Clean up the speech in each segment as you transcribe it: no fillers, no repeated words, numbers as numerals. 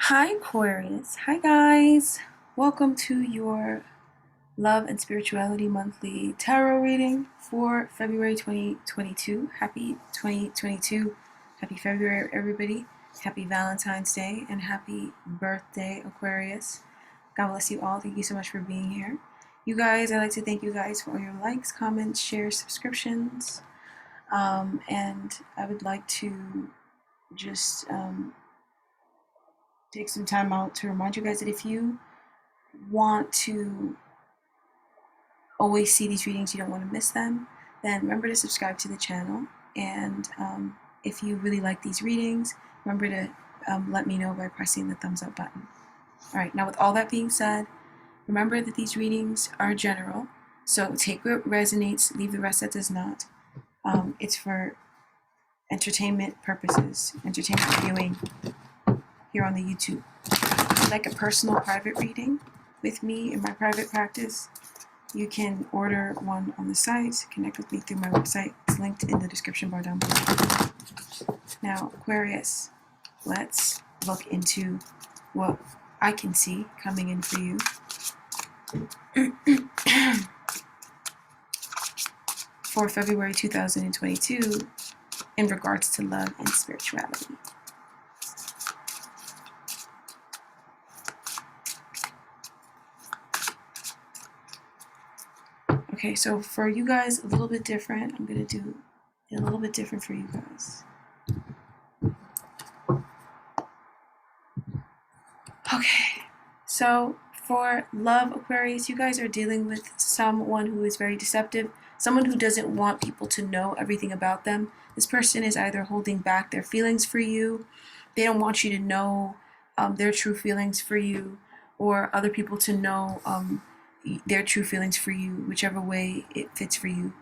Hi, Aquarius. Hi, guys. Welcome to your Love and Spirituality Monthly Tarot reading for February 2022. Happy 2022. Happy February, everybody. Happy Valentine's Day and happy birthday, Aquarius. God bless you all. Thank you so much for being here. You guys, I'd like to thank you guys for all your likes, comments, shares, subscriptions. And I would like to just take some time out to remind you guys that if you want to always see these readings, you don't want to miss them, then remember to subscribe to the channel. And if you really like these readings, remember to let me know by pressing the thumbs up button. All right, now with all that being said, remember that these readings are general. So take what resonates, leave the rest that does not. It's for entertainment purposes, entertainment viewing here on the YouTube. If you'd like a personal private reading with me in my private practice, you can order one on the site, connect with me through my website. It's linked in the description bar down below. Now, Aquarius, let's look into what I can see coming in for you. For February 2022 in regards to love and spirituality. Okay, so for you guys, a little bit different. I'm going to do a little bit different for you guys. Okay, so for love, Aquarius, you guys are dealing with someone who is very deceptive, someone who doesn't want people to know everything about them. This person is either holding back their feelings for you, they don't want you to know their true feelings for you, or other people to know their true feelings for you, whichever way it fits for you.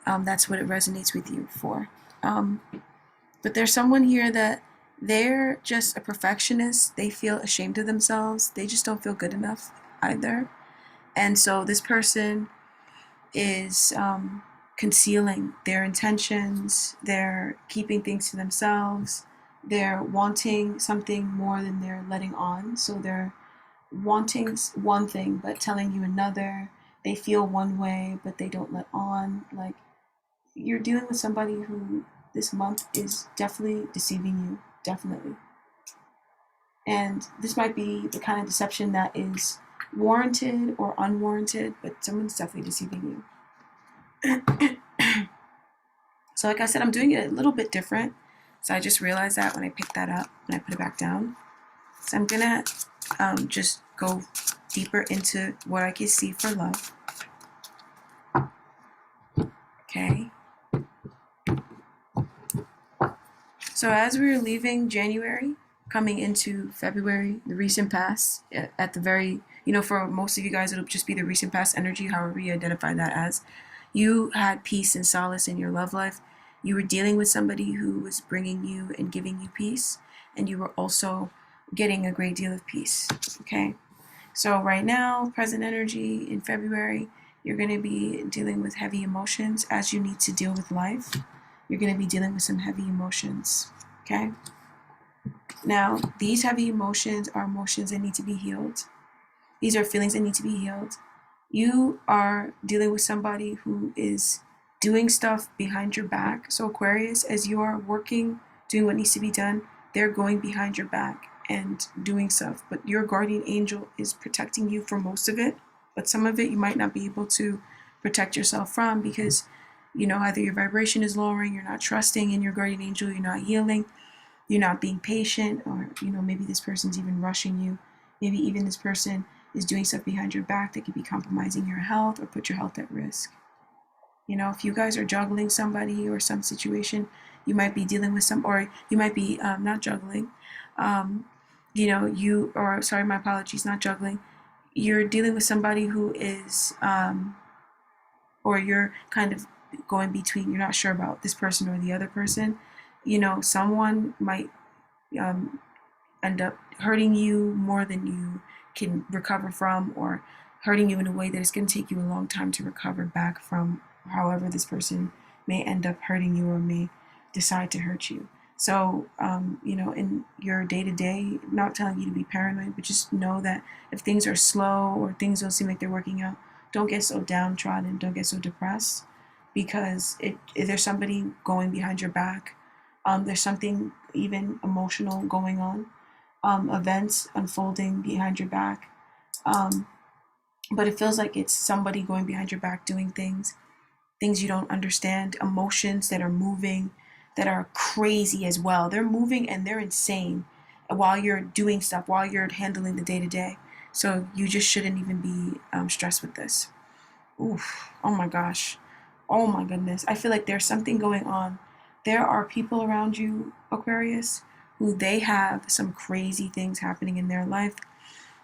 That's what it resonates with you for. But there's someone here that they're just a perfectionist. They feel ashamed of themselves. They just don't feel good enough either. And so this person is concealing their intentions. They're keeping things to themselves. They're wanting something more than they're letting on. So they're wanting one thing but telling you another. They feel one way but they don't let on. Like, you're dealing with somebody who this month is definitely deceiving you. Definitely. And this might be the kind of deception that is warranted or unwarranted, but someone's definitely deceiving you. So like I said, I'm doing it a little bit different. So I just realized that when I picked that up and I put it back down. So I'm gonna just go deeper into what I can see for love. Okay. So as we were leaving January, coming into February, the recent past, at the very, for most of you guys, it'll just be the recent past energy, however you identify that as. You had peace and solace in your love life. You were dealing with somebody who was bringing you and giving you peace, and you were also getting a great deal of peace, okay? So right now, present energy in February, you're going to be dealing with heavy emotions as you need to deal with life. You're going to be dealing with some heavy emotions, okay? Now, these heavy emotions are emotions that need to be healed. These are feelings that need to be healed. You are dealing with somebody who is doing stuff behind your back. So Aquarius, as you are working, doing what needs to be done, they're going behind your back and doing stuff. But your guardian angel is protecting you for most of it. But some of it you might not be able to protect yourself from because, either your vibration is lowering, you're not trusting in your guardian angel, you're not healing, you're not being patient, or, maybe this person's even rushing you. Maybe even this person is doing stuff behind your back that could be compromising your health or put your health at risk. If you guys are juggling somebody or some situation, you might be dealing with or you might be not juggling. My apologies, not juggling. You're dealing with somebody who is, or you're kind of going between, you're not sure about this person or the other person. Someone might end up hurting you more than you can recover from, or hurting you in a way that it's going to take you a long time to recover back from, however this person may end up hurting you or may decide to hurt you. So, in your day to day, not telling you to be paranoid, but just know that if things are slow or things don't seem like they're working out, don't get so downtrodden, don't get so depressed, because there's somebody going behind your back. There's something even emotional going on, events unfolding behind your back. Um, but it feels like it's somebody going behind your back doing things you don't understand, emotions that are moving, that are crazy as well. They're moving and they're insane while you're doing stuff, while you're handling the day to day. So you just shouldn't even be stressed with this. Oof. Oh my gosh. Oh my goodness. I feel like there's something going on. There are people around you, Aquarius, who they have some crazy things happening in their life.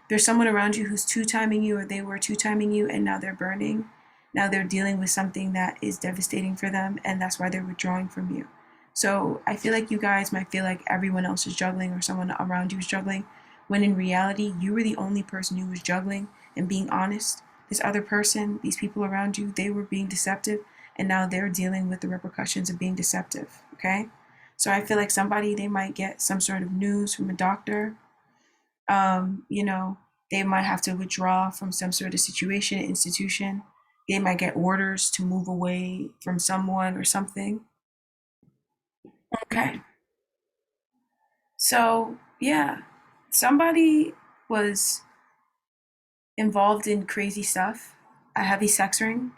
There's someone around you who's two-timing you, or they were two-timing you, and now they're burning. Now they're dealing with something that is devastating for them, and that's why they're withdrawing from you. So I feel like you guys might feel like everyone else is juggling or someone around you is juggling, when in reality, you were the only person who was juggling and being honest. This other person, these people around you, they were being deceptive, and now they're dealing with the repercussions of being deceptive, okay? So I feel like somebody, they might get some sort of news from a doctor. um, you know, they might have to withdraw from some sort of situation, institution. They might get orders to move away from someone or something. Okay. So, yeah, somebody was involved in crazy stuff, a heavy sex ring,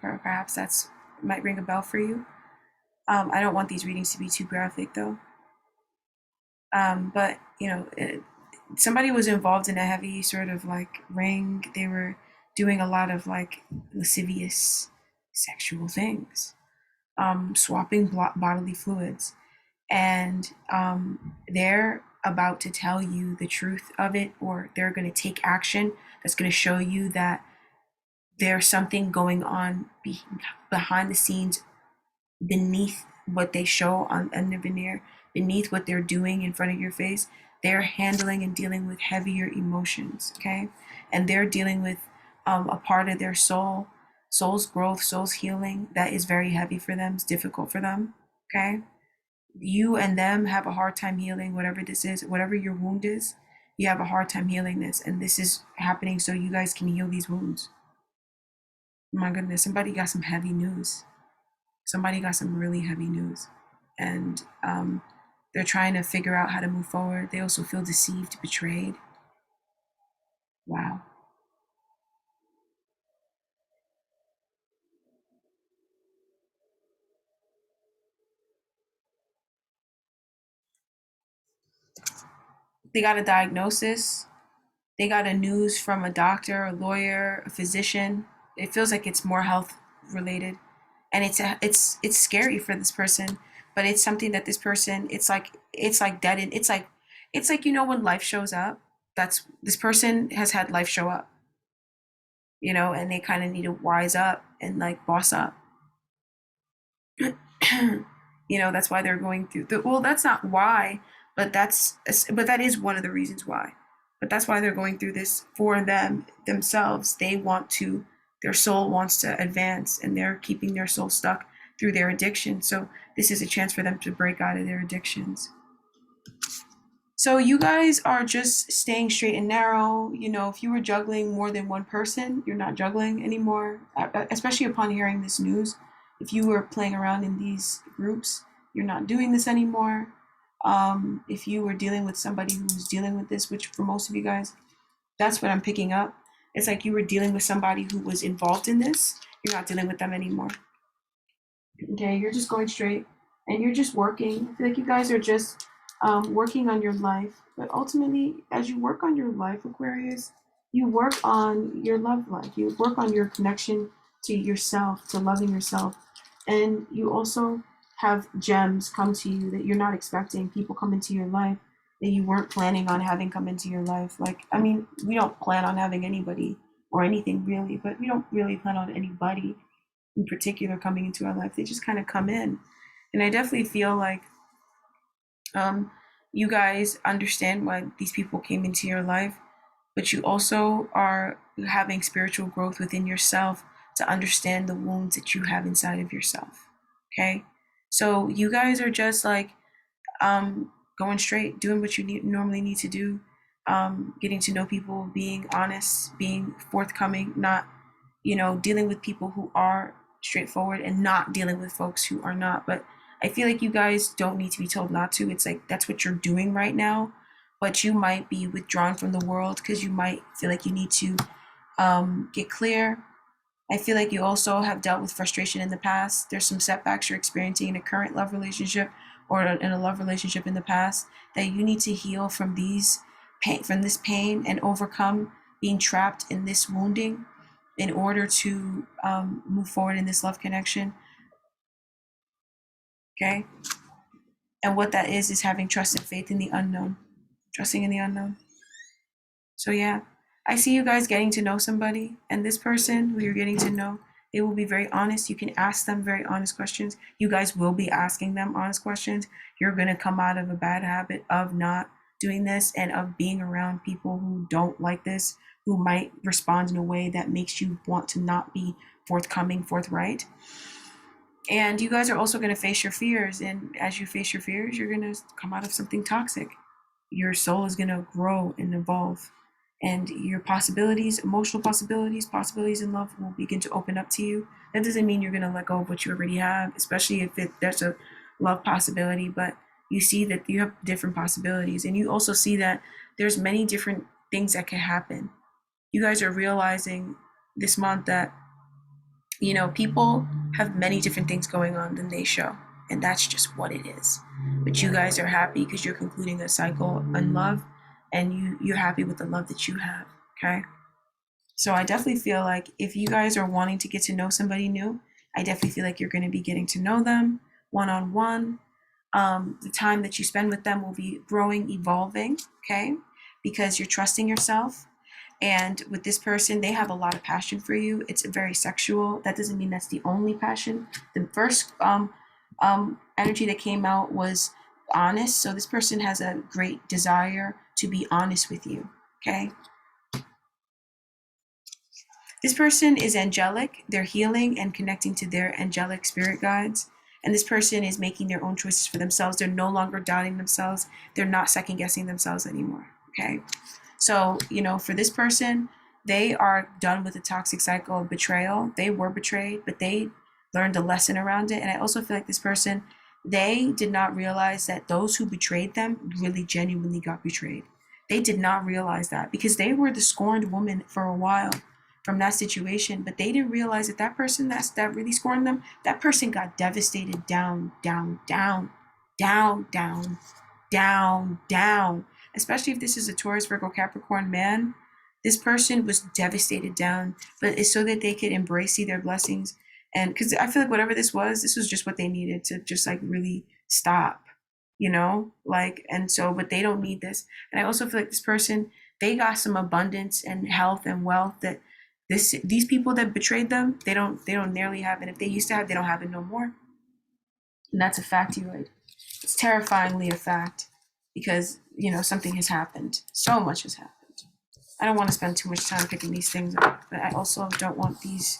perhaps that's might ring a bell for you. I don't want these readings to be too graphic though. But, somebody was involved in a heavy sort of like ring. They were doing a lot of like lascivious sexual things, swapping bodily fluids, and they're about to tell you the truth of it, or they're going to take action that's going to show you that there's something going on behind the scenes, beneath what they show on the veneer, beneath what they're doing in front of your face. They're handling and dealing with heavier emotions, okay? And they're dealing with a part of their soul's growth, soul's healing that is very heavy for them, it's difficult for them, okay? You and them have a hard time healing whatever this is, whatever your wound is. You have a hard time healing this, and this is happening so you guys can heal these wounds. My goodness, somebody got some heavy news. Somebody got some really heavy news, and they're trying to figure out how to move forward. They also feel deceived, betrayed. Wow. They got a diagnosis. They got a news from a doctor, a lawyer, a physician. It feels like it's more health related, and it's scary for this person. But it's something that this person, it's like dead in. It's like when life shows up. That's This person has had life show up, and they kind of need to wise up and like boss up. That's why they're going through well, that's not why, but that is one of the reasons why. But that's why they're going through this for themselves. Their soul wants to advance, and they're keeping their soul stuck through their addiction. So this is a chance for them to break out of their addictions. So you guys are just staying straight and narrow. If you were juggling more than one person, you're not juggling anymore. Especially upon hearing this news, if you were playing around in these groups, you're not doing this anymore. If you were dealing with somebody who was dealing with this, which for most of you guys, that's what I'm picking up. It's like you were dealing with somebody who was involved in this. You're not dealing with them anymore. Okay, you're just going straight, and you're just working. I feel like you guys are just working on your life. But ultimately, as you work on your life, Aquarius, you work on your love life. You work on your connection to yourself, to loving yourself. And you also have gems come to you that you're not expecting. People come into your life that you weren't planning on having come into your life. Like, I mean, we don't plan on having anybody or anything really, but we don't really plan on anybody in particular coming into our life. They just kind of come in. And I definitely feel like um, you guys understand why these people came into your life, but you also are having spiritual growth within yourself to understand the wounds that you have inside of yourself. Okay? So you guys are just like going straight, doing what you normally need to do, getting to know people, being honest, being forthcoming, not, dealing with people who are straightforward and not dealing with folks who are not. But I feel like you guys don't need to be told not to. It's like that's what you're doing right now. But you might be withdrawn from the world because you might feel like you need to get clear. I feel like you also have dealt with frustration in the past. There's some setbacks you're experiencing in a current love relationship or in a love relationship in the past that you need to heal from from this pain and overcome being trapped in this wounding in order to move forward in this love connection. Okay. And what that is having trust and faith in the unknown, trusting in the unknown. So yeah, I see you guys getting to know somebody, and this person who you're getting to know, they will be very honest. You can ask them very honest questions. You guys will be asking them honest questions. You're going to come out of a bad habit of not doing this and of being around people who don't like this, who might respond in a way that makes you want to not be forthcoming, forthright. And you guys are also going to face your fears. And as you face your fears, you're going to come out of something toxic. Your soul is going to grow and evolve. And your possibilities, emotional possibilities in love will begin to open up to you. That doesn't mean you're going to let go of what you already have, especially if there's a love possibility, but you see that you have different possibilities. And you also see that there's many different things that can happen. You guys are realizing this month that, people have many different things going on than they show. And that's just what it is. But you guys are happy because you're concluding a cycle in love, and you're happy with the love that you have. Okay. So I definitely feel like if you guys are wanting to get to know somebody new, I definitely feel like you're going to be getting to know them one-on-one. The time that you spend with them will be growing, evolving. Okay. Because you're trusting yourself. And with this person, they have a lot of passion for you. It's very sexual. That doesn't mean that's the only passion. The first energy that came out was honest. So this person has a great desire to be honest with you. Okay. This person is angelic. They're healing and connecting to their angelic spirit guides. And this person is making their own choices for themselves. They're no longer doubting themselves. They're not second guessing themselves anymore. Okay. So, for this person, they are done with the toxic cycle of betrayal. They were betrayed, but they learned a lesson around it. And I also feel like this person, they did not realize that those who betrayed them really genuinely got betrayed. They did not realize that because they were the scorned woman for a while from that situation, but they didn't realize that that person that really scorned them, that person got devastated down, down, down, down, down, down, down. Especially if this is a Taurus, Virgo, Capricorn man, this person was devastated down, but it's so that they could embrace, see their blessings. And because I feel like whatever this was just what they needed to just like really stop, and so, but they don't need this. And I also feel like this person, they got some abundance and health and wealth that these people that betrayed them, they don't nearly have. And if they used to have, they don't have it no more. And that's a factoid. It's terrifyingly a fact because, something has happened. So much has happened. I don't want to spend too much time picking these things up, but I also don't want these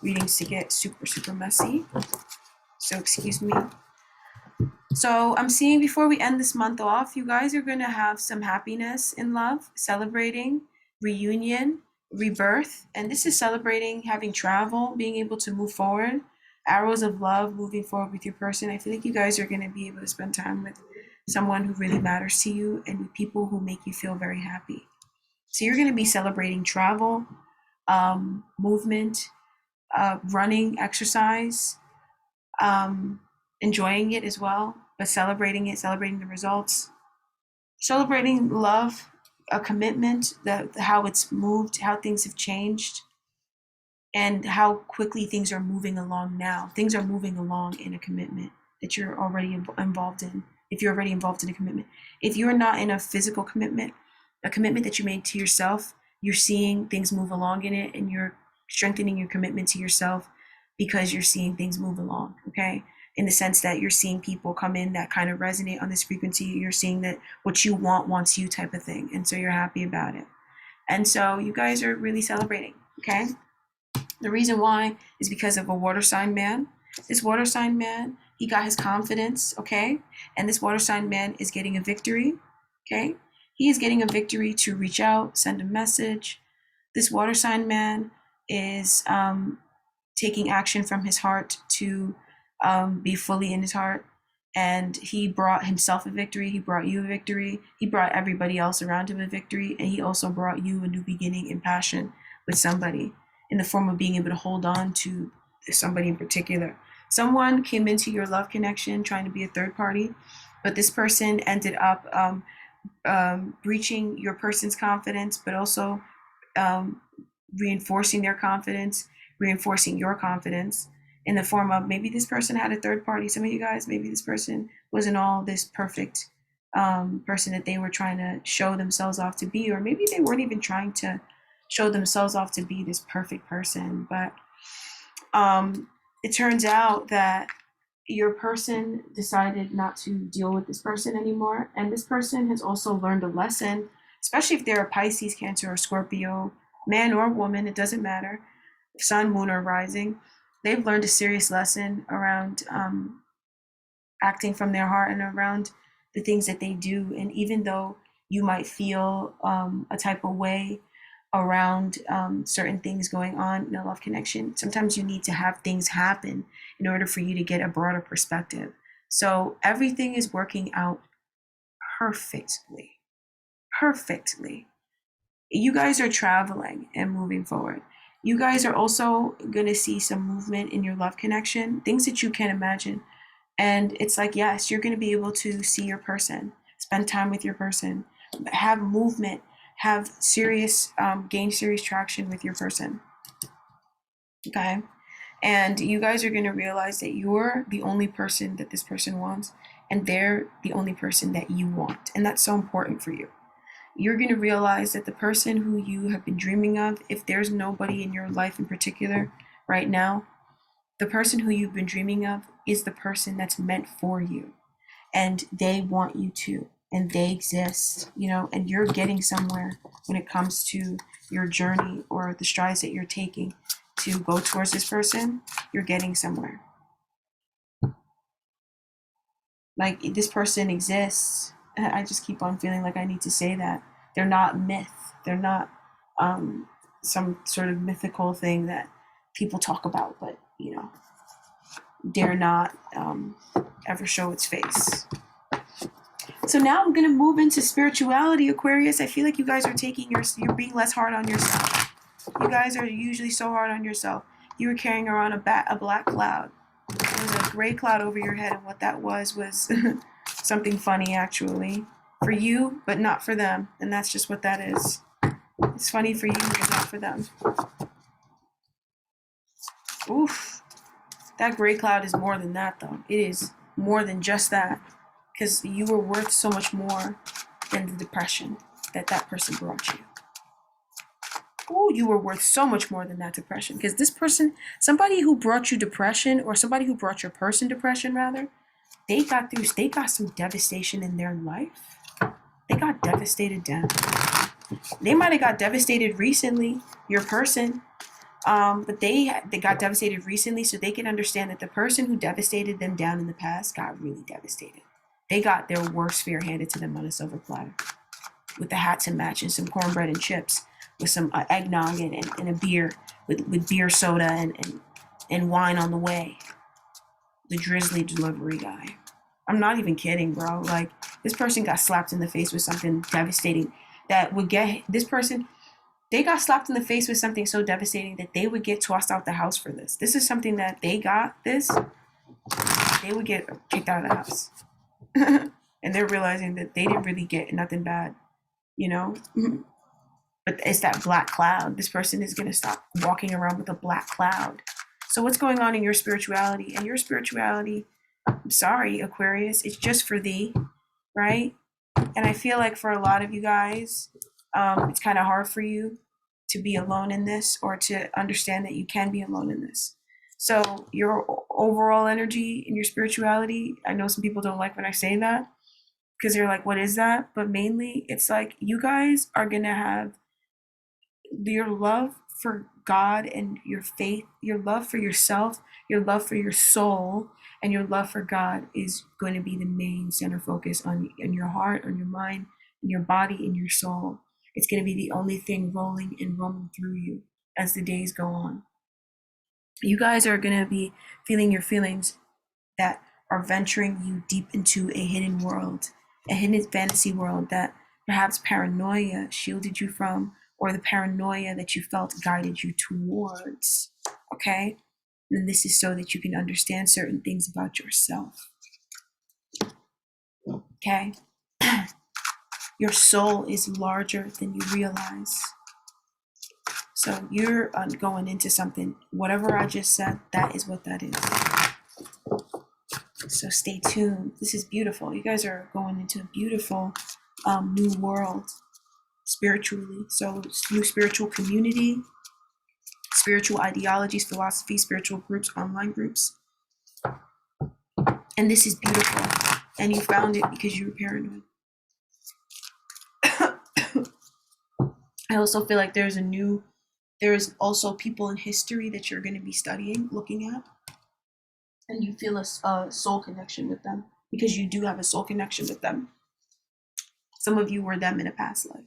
readings to get super, super messy. So excuse me. So I'm seeing before we end this month off, you guys are going to have some happiness in love, celebrating reunion, rebirth. And this is celebrating having travel, being able to move forward, arrows of love, moving forward with your person. I feel like you guys are going to be able to spend time with someone who really matters to you and with people who make you feel very happy. So you're going to be celebrating travel, movement, running, exercise, enjoying it as well, but celebrating it, celebrating the results, celebrating love, a commitment, how it's moved, how things have changed, and how quickly things are moving along now. Things are moving along in a commitment that you're already involved in. If you're already involved in a commitment, if you're not in a physical commitment, a commitment that you made to yourself, you're seeing things move along in it, and you're strengthening your commitment to yourself because you're seeing things move along. Okay. In the sense that you're seeing people come in that kind of resonate on this frequency. You're seeing that what you want wants you type of thing. And so you're happy about it. And so you guys are really celebrating. Okay. The reason why is because of a water sign man. This water sign man He got his confidence, okay? And this water sign man is getting a victory, okay? He is getting a victory to reach out, send a message. This water sign man is taking action from his heart to be fully in his heart. And he brought himself a victory. He brought you a victory. He brought everybody else around him a victory. And he also brought you a new beginning in passion with somebody in the form of being able to hold on to somebody in particular. Someone came into your love connection trying to be a third party, but this person ended up breaching your person's confidence, but also um, reinforcing their confidence, reinforcing your confidence in the form of maybe this person had a third party. Some of you guys, maybe this person wasn't all this perfect person that they were trying to show themselves off to be, or maybe they weren't even trying to show themselves off to be this perfect person. But it turns out that your person decided not to deal with this person anymore. And this person has also learned a lesson, especially if they're a Pisces, Cancer, or Scorpio, man or woman, it doesn't matter, sun, moon, or rising. They've learned a serious lesson around acting from their heart and around the things that they do. And even though you might feel a type of way around certain things going on in a love connection, sometimes you need to have things happen in order for you to get a broader perspective. So everything is working out perfectly. Perfectly. You guys are traveling and moving forward. You guys are also going to see some movement in your love connection, things that you can't imagine. And it's like, yes, you're going to be able to see your person, spend time with your person, have movement, have serious, gain serious traction with your person. Okay. And you guys are going to realize that you're the only person that this person wants, and they're the only person that you want. And that's so important for you. You're going to realize that the person who you have been dreaming of, if there's nobody in your life in particular right now, the person who you've been dreaming of is the person that's meant for you. And they want you to, and they exist, and you're getting somewhere when it comes to your journey or the strides that you're taking to go towards this person. You're getting somewhere. Like, this person exists. I just keep on feeling like I need to say that. They're not myth. They're not some sort of mythical thing that people talk about, but dare not ever show its face. So now I'm gonna move into spirituality, Aquarius. I feel like you guys are you're being less hard on yourself. You guys are usually so hard on yourself. You were carrying around a black cloud. There was a gray cloud over your head, and what that was something funny, actually, for you, but not for them. And that's just what that is. It's funny for you, but not for them. Oof. That gray cloud is more than that, though. It is more than just that, because you were worth so much more than the depression that person brought you. Oh, you were worth so much more than that depression, because this person, somebody who brought you depression, or somebody who brought your person depression, rather, they got some devastation in their life. They got devastated down. They might have got devastated recently, your person, but they got devastated recently, so they can understand that the person who devastated them down in the past got really devastated. They got their worst fear handed to them on a silver platter, with the hats and match and some cornbread and chips, with some eggnog and a beer, with beer soda and wine on the way. The drizzly delivery guy. I'm not even kidding, bro. Like, this person got slapped in the face with something devastating that would get this person. They got slapped in the face with something so devastating that they would get tossed out the house for this. This is something that they would get kicked out of the house. And they're realizing that they didn't really get nothing bad, But it's that black cloud. This person is going to stop walking around with a black cloud. So what's going on in your spirituality? And your spirituality, I'm sorry, Aquarius, it's just for thee, right? And I feel like for a lot of you guys, it's kind of hard for you to be alone in this, or to understand that you can be alone in this. So your overall energy in your spirituality, I know some people don't like when I say that, because they're like, what is that? But mainly it's like, you guys are going to have your love for God and your faith, your love for yourself, your love for your soul, And your love for God is going to be the main center focus on your heart, on your mind, in your body, in your soul. It's going to be the only thing rolling and roaming through you as the days go on. You guys are going to be feeling your feelings that are venturing you deep into a hidden world, a hidden fantasy world that perhaps paranoia shielded you from, or the paranoia that you felt guided you towards. Okay? And this is so that you can understand certain things about yourself. Okay? Your soul is larger than you realize. So you're going into something. Whatever I just said, that is what that is. So stay tuned. This is beautiful. You guys are going into a beautiful new world spiritually. So new spiritual community, spiritual ideologies, philosophy, spiritual groups, online groups. And this is beautiful. And you found it because you were paranoid. I also feel like there's also people in history that you're going to be studying, looking at, and you feel a soul connection with them because you do have a soul connection with them. Some of you were them in a past life.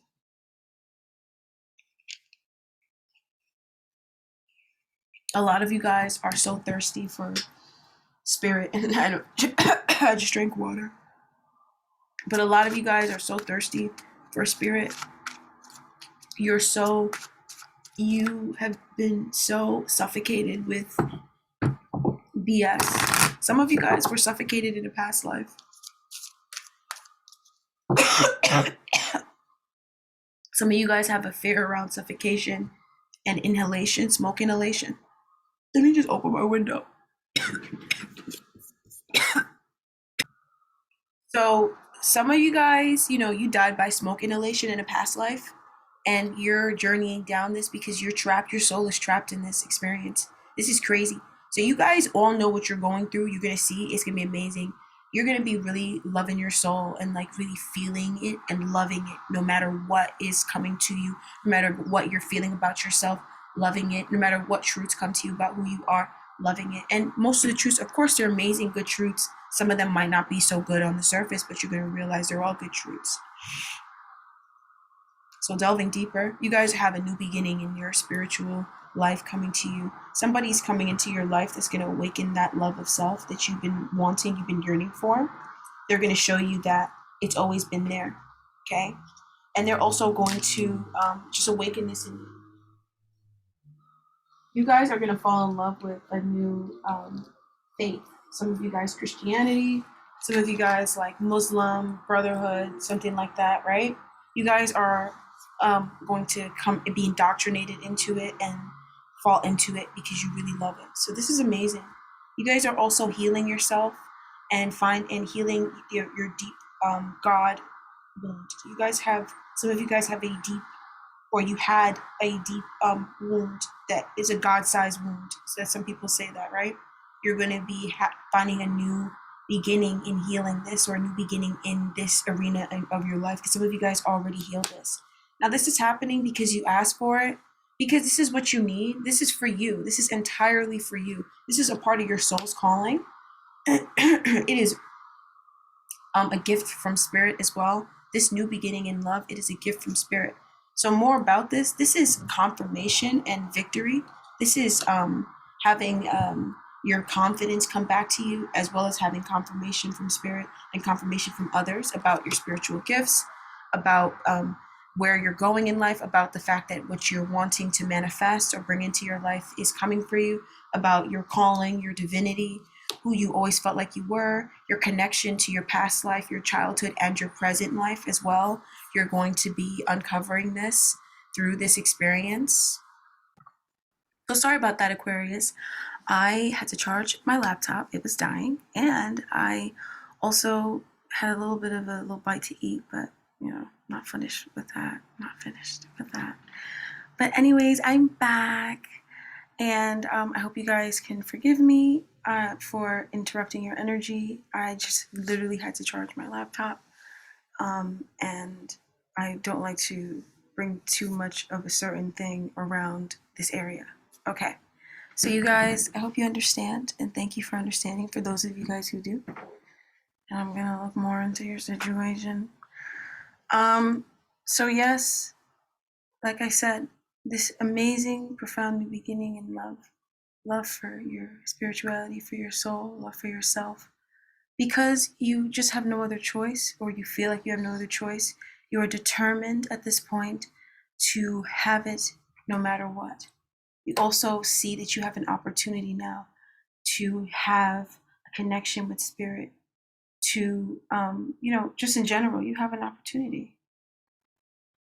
A lot of you guys are so thirsty for spirit, and I just drank water. But a lot of you guys are so thirsty for spirit. You have been so suffocated with BS. Some of you guys were suffocated in a past life. Some of you guys have a fear around suffocation and inhalation, smoke inhalation. Let me just open my window. So some of you guys, you died by smoke inhalation in a past life, and you're journeying down this because you're trapped. Your soul is trapped in this experience. This is crazy. So you guys all know what you're going through. You're going to see. It's going to be amazing. You're going to be really loving your soul and like really feeling it and loving it no matter what is coming to you, no matter what you're feeling about yourself, loving it, no matter what truths come to you about who you are, loving it. And most of the truths, of course, they're amazing, good truths. Some of them might not be so good on the surface, but you're going to realize they're all good truths. So delving deeper, you guys have a new beginning in your spiritual life coming to you. Somebody's coming into your life that's going to awaken that love of self that you've been wanting, you've been yearning for. They're going to show you that it's always been there, okay? And they're also going to just awaken this in you. You guys are going to fall in love with a new faith. Some of you guys Christianity, some of you guys like Muslim, Brotherhood, something like that, right? You guys are going to come and be indoctrinated into it and fall into it because you really love it. So this is amazing. You guys are also healing yourself and healing your deep God wound. Some of you guys have a deep, or you had a deep wound that is a God-sized wound. So some people say that, right? You're going to be finding a new beginning in healing this, or a new beginning in this arena of your life, because some of you guys already healed this. Now this is happening because you asked for it, because this is what you need. This is for you. This is entirely for you. This is a part of your soul's calling. It is a gift from spirit as well. This new beginning in love, it is a gift from spirit. So more about this. This is confirmation and victory. This is having your confidence come back to you, as well as having confirmation from spirit and confirmation from others about your spiritual gifts, about where you're going in life, about the fact that what you're wanting to manifest or bring into your life is coming for you, about your calling, your divinity, who you always felt like you were, your connection to your past life, your childhood, and your present life as well. You're going to be uncovering this through this experience. So sorry about that, Aquarius. I had to charge my laptop. It was dying. And I also had a little bit of a little bite to eat, but not finished with that. Not finished with that. But anyways, I'm back. And I hope you guys can forgive me for interrupting your energy. I just literally had to charge my laptop. And I don't like to bring too much of a certain thing around this area. Okay. So you guys, I hope you understand, and thank you for understanding for those of you guys who do. And I'm gonna look more into your situation. Um, so yes, like I said, this amazing, profound new beginning in love. Love for your spirituality, for your soul, love for yourself. Because you just have no other choice, or you feel like you have no other choice, you are determined at this point to have it no matter what. You also see that you have an opportunity now to have a connection with spirit, to, just in general, you have an opportunity,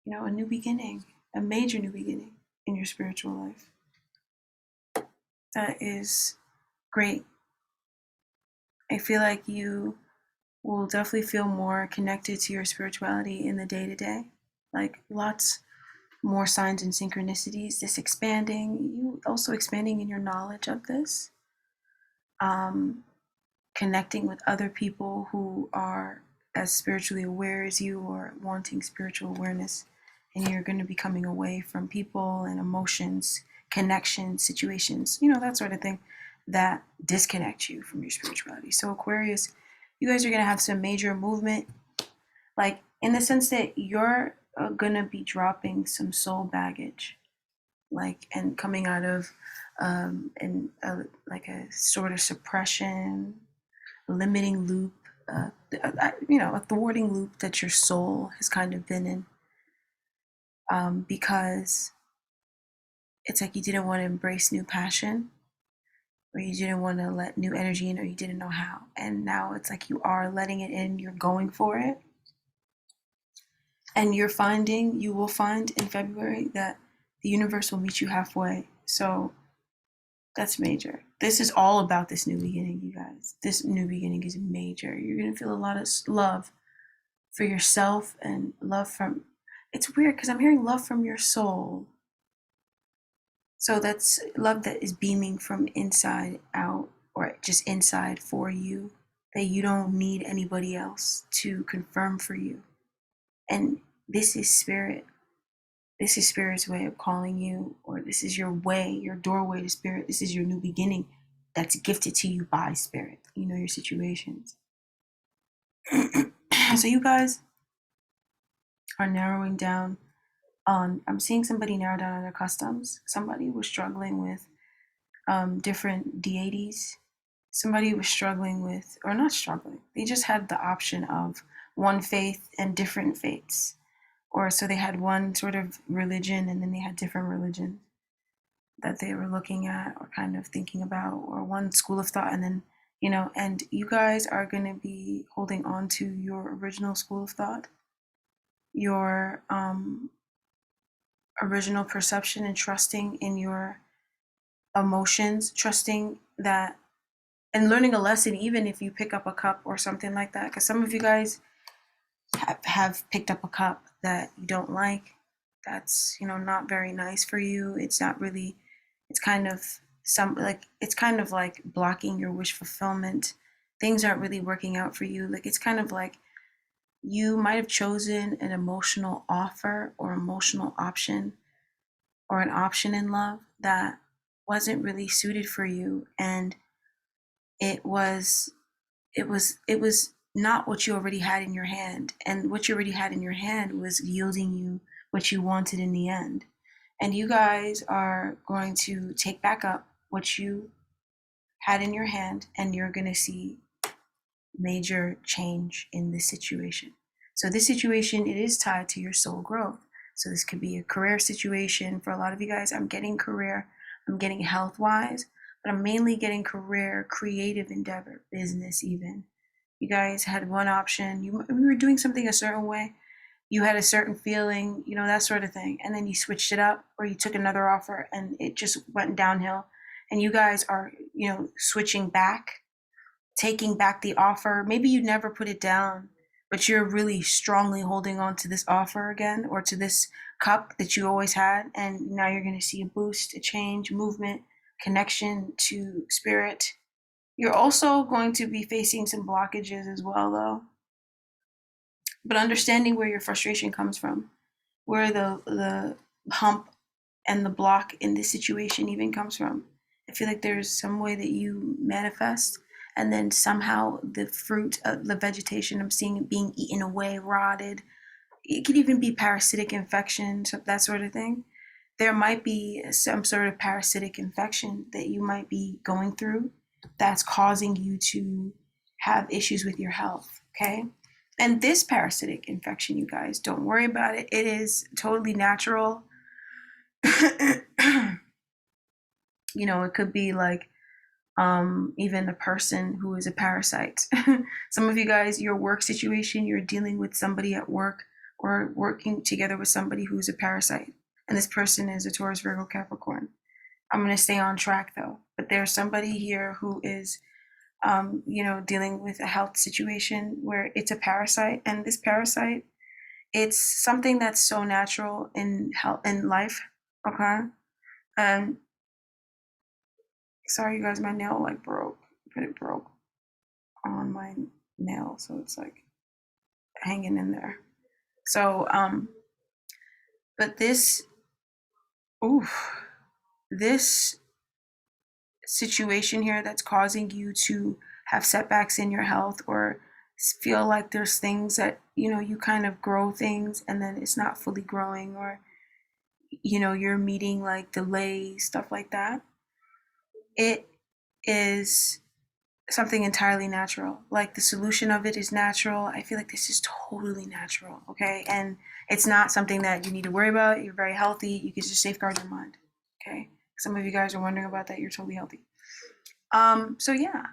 a new beginning, a major new beginning in your spiritual life. That is great. I feel like you will definitely feel more connected to your spirituality in the day to day. Like lots more signs and synchronicities, this expanding, you also expanding in your knowledge of this, um, connecting with other people who are as spiritually aware as you or wanting spiritual awareness. And you're going to be coming away from people and emotions, connections, situations, that sort of thing that disconnect you from your spirituality. So, Aquarius, you guys are going to have some major movement, like in the sense that you're going to be dropping some soul baggage, like, and coming out of like a sort of suppression, limiting loop, a thwarting loop that your soul has kind of been in, because it's like you didn't want to embrace new passion, or you didn't want to let new energy in, or you didn't know how. And now it's like you are letting it in, you're going for it. And you will find in February that the universe will meet you halfway. So that's major. This is all about this new beginning, you guys. This new beginning is major. You're going to feel a lot of love for yourself and love from, it's weird because I'm hearing love from your soul. So that's love that is beaming from inside out, or just inside for you, that you don't need anybody else to confirm for you. And this is spirit. This is spirit's way of calling you, or this is your way, your doorway to spirit. This is your new beginning that's gifted to you by spirit. You know your situations. So you guys are narrowing down on, I'm seeing somebody narrow down on their customs. Somebody was struggling with different deities. Somebody was struggling with, or not struggling, they just had the option of one faith and different faiths. Or so they had one sort of religion and then they had different religions that they were looking at or kind of thinking about, or one school of thought. And then, and you guys are going to be holding on to your original school of thought, your original perception, and trusting in your emotions, trusting that, and learning a lesson, even if you pick up a cup or something like that. Because some of you guys have picked up a cup that you don't like. That's, not very nice for you. It's not really, it's kind of it's kind of like blocking your wish fulfillment. Things aren't really working out for you. Like, it's kind of like you might have chosen an emotional offer or emotional option, or an option in love that wasn't really suited for you. And it was it was not what you already had in your hand, and what you already had in your hand was yielding you what you wanted in the end. And you guys are going to take back up what you had in your hand, and you're going to see major change in this situation. So this situation, it is tied to your soul growth. So this could be a career situation for a lot of you guys. I'm getting career, I'm getting health wise, but I'm mainly getting career, creative endeavor, business even. You guys had one option, you were doing something a certain way, you had a certain feeling, that sort of thing, and then you switched it up, or you took another offer and it just went downhill. And you guys are, switching back, taking back the offer. Maybe you never put it down, but you're really strongly holding on to this offer again, or to this cup that you always had. And now you're going to see a boost, a change, movement, connection to spirit. You're also going to be facing some blockages as well, though. But understanding where your frustration comes from, where the hump and the block in this situation even comes from. I feel like there's some way that you manifest, and then somehow the fruit of the vegetation, I'm seeing it being eaten away, rotted. It could even be parasitic infection, so that sort of thing. There might be some sort of parasitic infection that you might be going through that's causing you to have issues with your health, okay? And this parasitic infection, you guys, don't worry about it. It is totally natural. You know, it could be like even a person who is a parasite. Some of you guys, your work situation, you're dealing with somebody at work or working together with somebody who's a parasite. And this person is a Taurus, Virgo, Capricorn. I'm going to stay on track though. But there's somebody here who is, you know, dealing with a health situation where it's a parasite. And this parasite, it's something that's so natural in health, in life. Okay. And sorry, you guys, my nail like broke, but it broke on my nail, so it's like hanging in there. So, but this, oof, this situation here that's causing you to have setbacks in your health or feel like there's things that, you know, you kind of grow things and then it's not fully growing, or, you know, you're meeting like delays, stuff like that. It is something entirely natural. Like the solution of it is natural. I feel like this is totally natural, okay? And it's not something that you need to worry about. You're very healthy. You can just safeguard your mind, okay? Some of you guys are wondering about that. You're totally healthy. So yeah,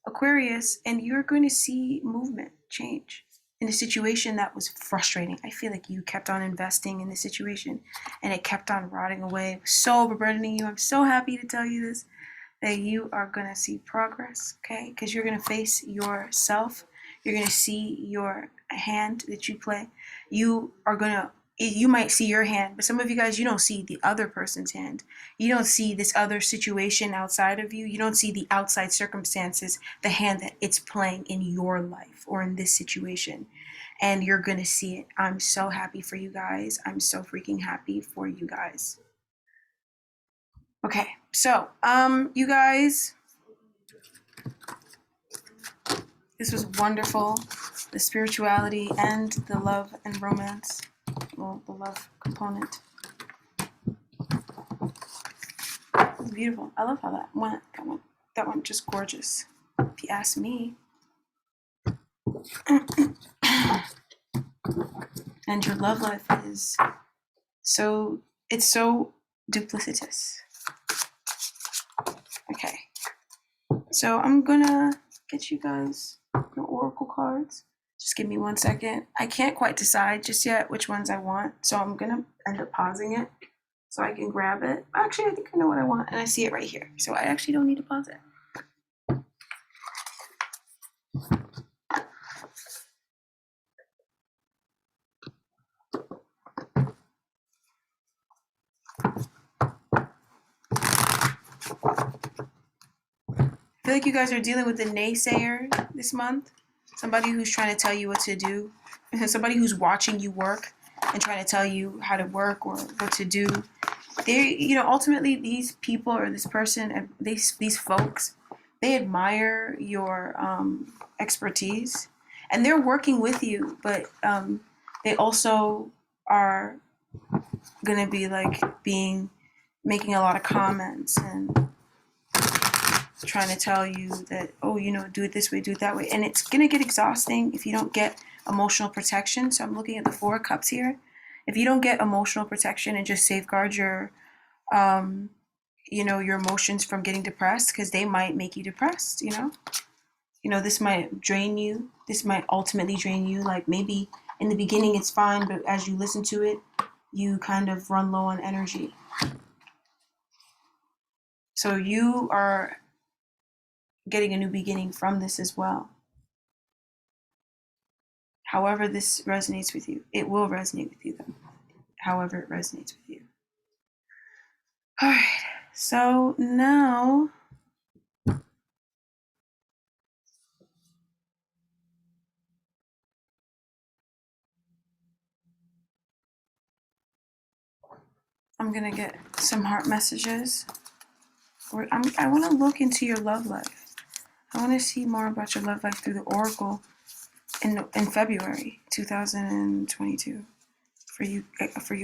Aquarius, and you're going to see movement, change in a situation that was frustrating. I feel like you kept on investing in the situation and it kept on rotting away. It was so overburdening you. I'm so happy to tell you this, that you are going to see progress, okay? Because you're going to face yourself. You're going to see your hand that you play. You are going to, you might see your hand, but some of you guys, you don't see the other person's hand. You don't see this other situation outside of you. You don't see the outside circumstances, the hand that it's playing in your life or in this situation. And you're going to see it. I'm so happy for you guys. I'm so freaking happy for you guys. Okay, so, you guys, this was wonderful. The spirituality and the love and romance. Well, the love component. It's beautiful. I love how that went. That went just gorgeous. If you ask me. And your love life is so, it's so duplicitous. Okay. So I'm gonna get you guys your oracle cards. Just give me 1 second. I can't quite decide just yet which ones I want, so I'm gonna end up pausing it so I can grab it. Actually, I think I know what I want, and I see it right here, so I actually don't need to pause it. I feel like you guys are dealing with a naysayer this month. Somebody who's trying to tell you what to do. Somebody who's watching you work and trying to tell you how to work or what to do. They, you know, ultimately these people or this person and these folks, they admire your expertise and they're working with you, but they also are gonna be like making a lot of comments and trying to tell you that, oh, you know, do it this way, do it that way. And it's going to get exhausting if you don't get emotional protection. So I'm looking at the 4 of Cups here. If you don't get emotional protection and just safeguard your, you know, your emotions from getting depressed, because they might make you depressed, you know? You know, this might drain you. This might ultimately drain you. Like maybe in the beginning it's fine, but as you listen to it, you kind of run low on energy. So you are getting a new beginning from this as well. However this resonates with you, it will resonate with you though. However it resonates with you. All right, so now I'm gonna get some heart messages. I want to look into your love life. I want to see more about your love life through the oracle in February 2022 for you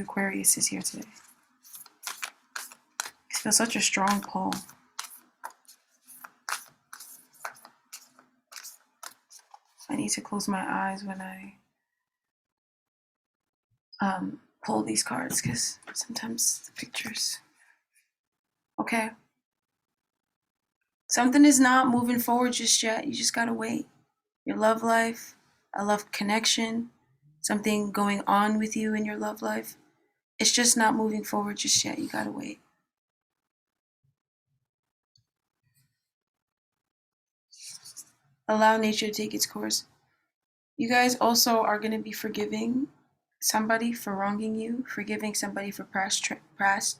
Aquarius is here today. I feel such a strong pull. I need to close my eyes when I pull these cards because sometimes the pictures. Okay. Something is not moving forward just yet. You just gotta wait. Your love life, a love connection, something going on with you in your love life. It's just not moving forward just yet. You gotta wait. Allow nature to take its course. You guys also are going to be forgiving somebody for wronging you, forgiving somebody for past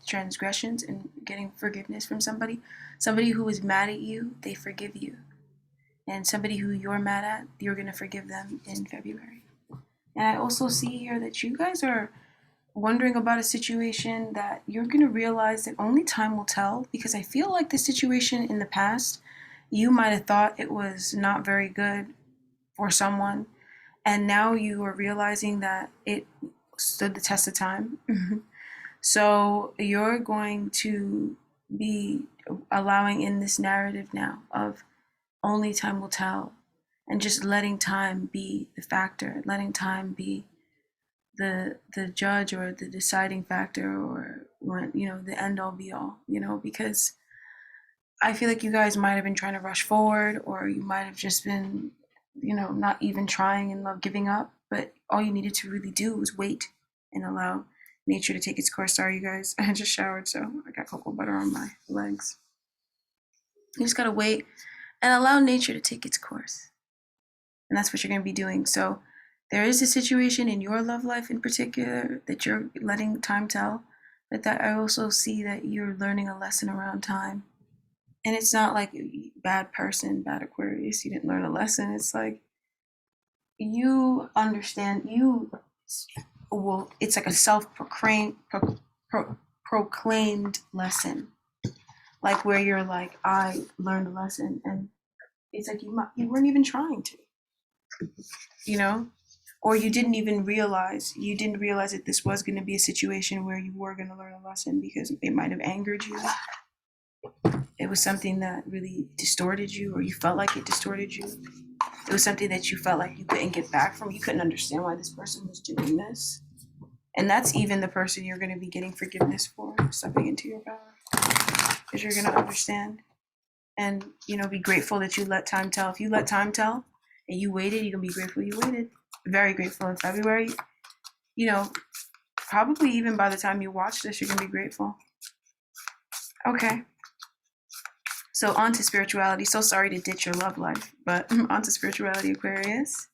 transgressions, and getting forgiveness from somebody. Somebody who was mad at you, they forgive you. And somebody who you're mad at, you're going to forgive them in February. And I also see here that you guys are wondering about a situation that you're going to realize that only time will tell, because I feel like the situation in the past, you might have thought it was not very good for someone, and now you are realizing that it stood the test of time. So you're going to be allowing in this narrative now of only time will tell, and just letting time be the factor, letting time be the judge or the deciding factor, or when, the end all be all, because I feel like you guys might have been trying to rush forward, or you might have just been, not even trying and love giving up. But all you needed to really do was wait and allow nature to take its course. Sorry, you guys. I just showered, so I got cocoa butter on my legs. You just gotta wait and allow nature to take its course. And that's what you're gonna be doing. So there is a situation in your love life in particular that you're letting time tell, but that I also see that you're learning a lesson around time. And it's not like bad person, bad Aquarius, you didn't learn a lesson. It's like you understand, it's like a proclaimed lesson. Like where you're like, I learned a lesson, and it's like you weren't even trying to, or you didn't realize that this was going to be a situation where you were going to learn a lesson, because it might have angered you. It was something that really distorted you, or you felt like it distorted you. It was something that you felt like you couldn't get back from. You couldn't understand why this person was doing this. And that's even the person you're going to be getting forgiveness for, stepping into your power. Because you're going to understand and, be grateful that you let time tell. If you let time tell and you waited, you're going to be grateful you waited. Very grateful in February. Probably even by the time you watch this, you're going to be grateful. Okay. So on to spirituality. So sorry to ditch your love life, but on to spirituality, Aquarius.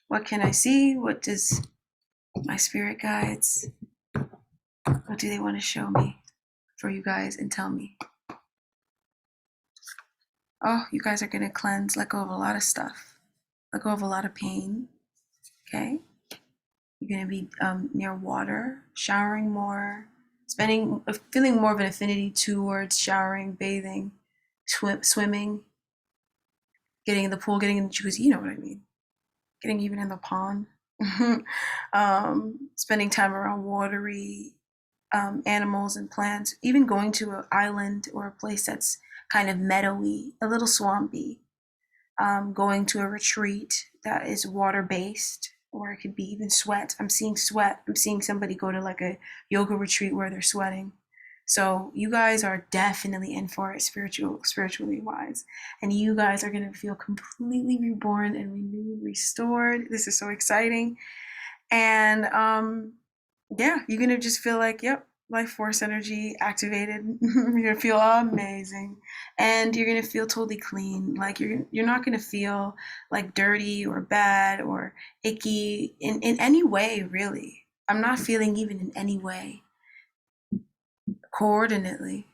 What can I see? What does my spirit guides, what do they want to show me for you guys and tell me? Oh, you guys are going to cleanse, let go of a lot of stuff, let go of a lot of pain. Okay. You're going to be near water, showering more, feeling more of an affinity towards showering, bathing, swimming, getting in the pool, getting in the jacuzzi, you know what I mean. Getting even in the pond. Spending time around watery animals and plants, even going to an island or a place that's kind of meadowy, a little swampy, going to a retreat that is water-based, or it could be even sweat. I'm seeing sweat. I'm seeing somebody go to like a yoga retreat where they're sweating. So you guys are definitely in for it spiritually wise. And you guys are going to feel completely reborn and renewed, restored. This is so exciting. And yeah, you're going to just feel like, yep, life force energy activated. You're going to feel amazing. And you're going to feel totally clean. Like you're not going to feel like dirty or bad or icky in any way, really. I'm not feeling even in any way coordinately.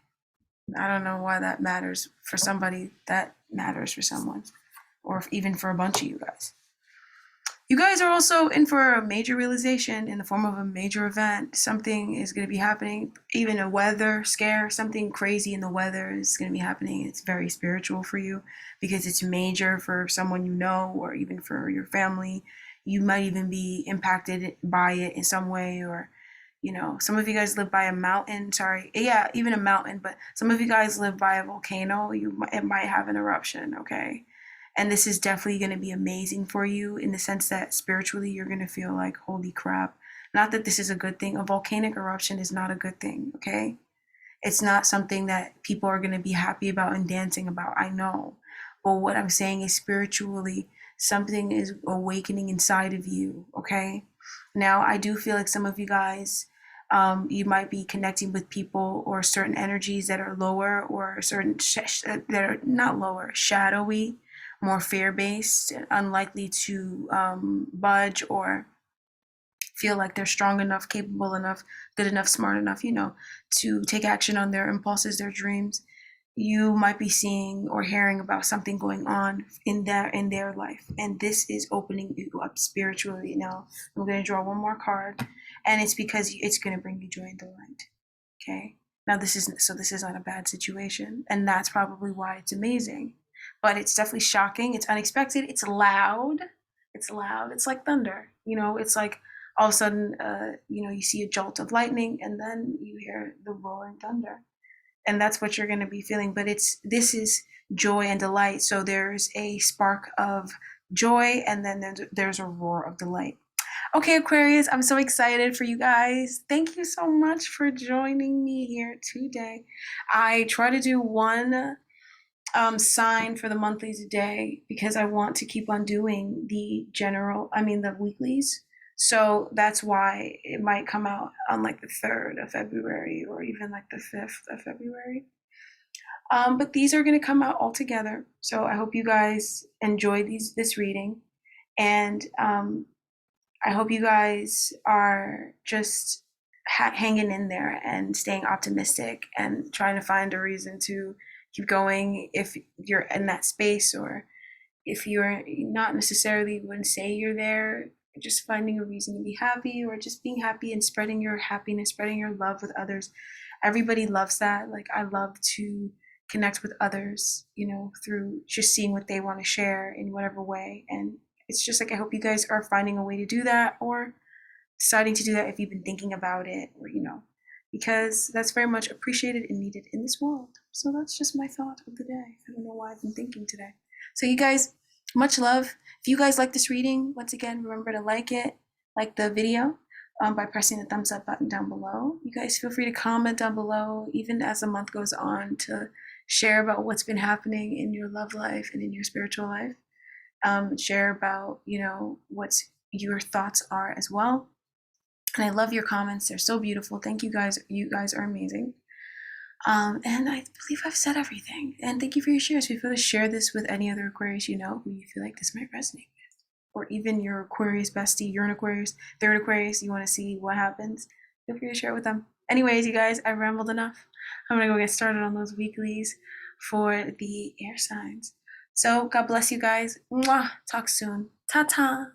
I don't know why that matters for somebody. That matters for someone, or even for a bunch of you guys. You guys are also in for a major realization in the form of a major event. Something is going to be happening, even a weather scare, something crazy in the weather is going to be happening. It's very spiritual for you because it's major for someone you know or even for your family. You might even be impacted by it in some way, or some of you guys live by a mountain. Sorry, yeah, even a mountain, but some of you guys live by a volcano. It might have an eruption, okay? And this is definitely going to be amazing for you in the sense that spiritually you're going to feel like, holy crap. Not that this is a good thing. A volcanic eruption is not a good thing, okay? It's not something that people are going to be happy about and dancing about. I know. But what I'm saying is spiritually, something is awakening inside of you, okay? Now, I do feel like some of you guys, you might be connecting with people or certain energies that are lower or certain that are not lower, shadowy, more fear-based, unlikely to budge or feel like they're strong enough, capable enough, good enough, smart enough, to take action on their impulses, their dreams. You might be seeing or hearing about something going on in their life, and this is opening you up spiritually. Now, I'm going to draw one more card, and it's because it's going to bring you joy and delight. Okay. Now this is not a bad situation, and that's probably why it's amazing. But it's definitely shocking. It's unexpected. It's loud. It's loud. It's like thunder. It's like all of a sudden, you see a jolt of lightning, and then you hear the roaring thunder, and that's what you're going to be feeling. But this is joy and delight. So there's a spark of joy, and then there's a roar of delight. Okay, Aquarius, I'm so excited for you guys. Thank you so much for joining me here today. I try to do one sign for the monthlies a day because I want to keep on doing the weeklies. So that's why it might come out on like the 3rd of February or even like the 5th of February. But these are going to come out all together. So I hope you guys enjoy this reading. And I hope you guys are just hanging in there and staying optimistic and trying to find a reason to keep going if you're in that space, or if you're not necessarily wouldn't say you're there, just finding a reason to be happy, or just being happy and spreading your happiness, spreading your love with others. Everybody loves that. Like, I love to connect with others, through just seeing what they want to share in whatever way. And it's just like, I hope you guys are finding a way to do that, or deciding to do that if you've been thinking about it, or, because that's very much appreciated and needed in this world. So that's just my thought of the day. I don't know why I've been thinking today. So you guys, much love. If you guys like this reading, once again, remember to like the video by pressing the thumbs up button down below. You guys feel free to comment down below, even as the month goes on, to share about what's been happening in your love life and in your spiritual life. Share about, what your thoughts are as well. And I love your comments. They're so beautiful. Thank you guys. You guys are amazing. And I believe I've said everything. And thank you for your shares. Feel free to share this with any other Aquarius who you feel like this might resonate with. Or even your Aquarius bestie. You're an Aquarius, they're an Aquarius. You want to see what happens. Feel free to share it with them. Anyways, you guys, I rambled enough. I'm going to go get started on those weeklies for the air signs. So God bless you guys. Mwah. Talk soon. Ta-ta.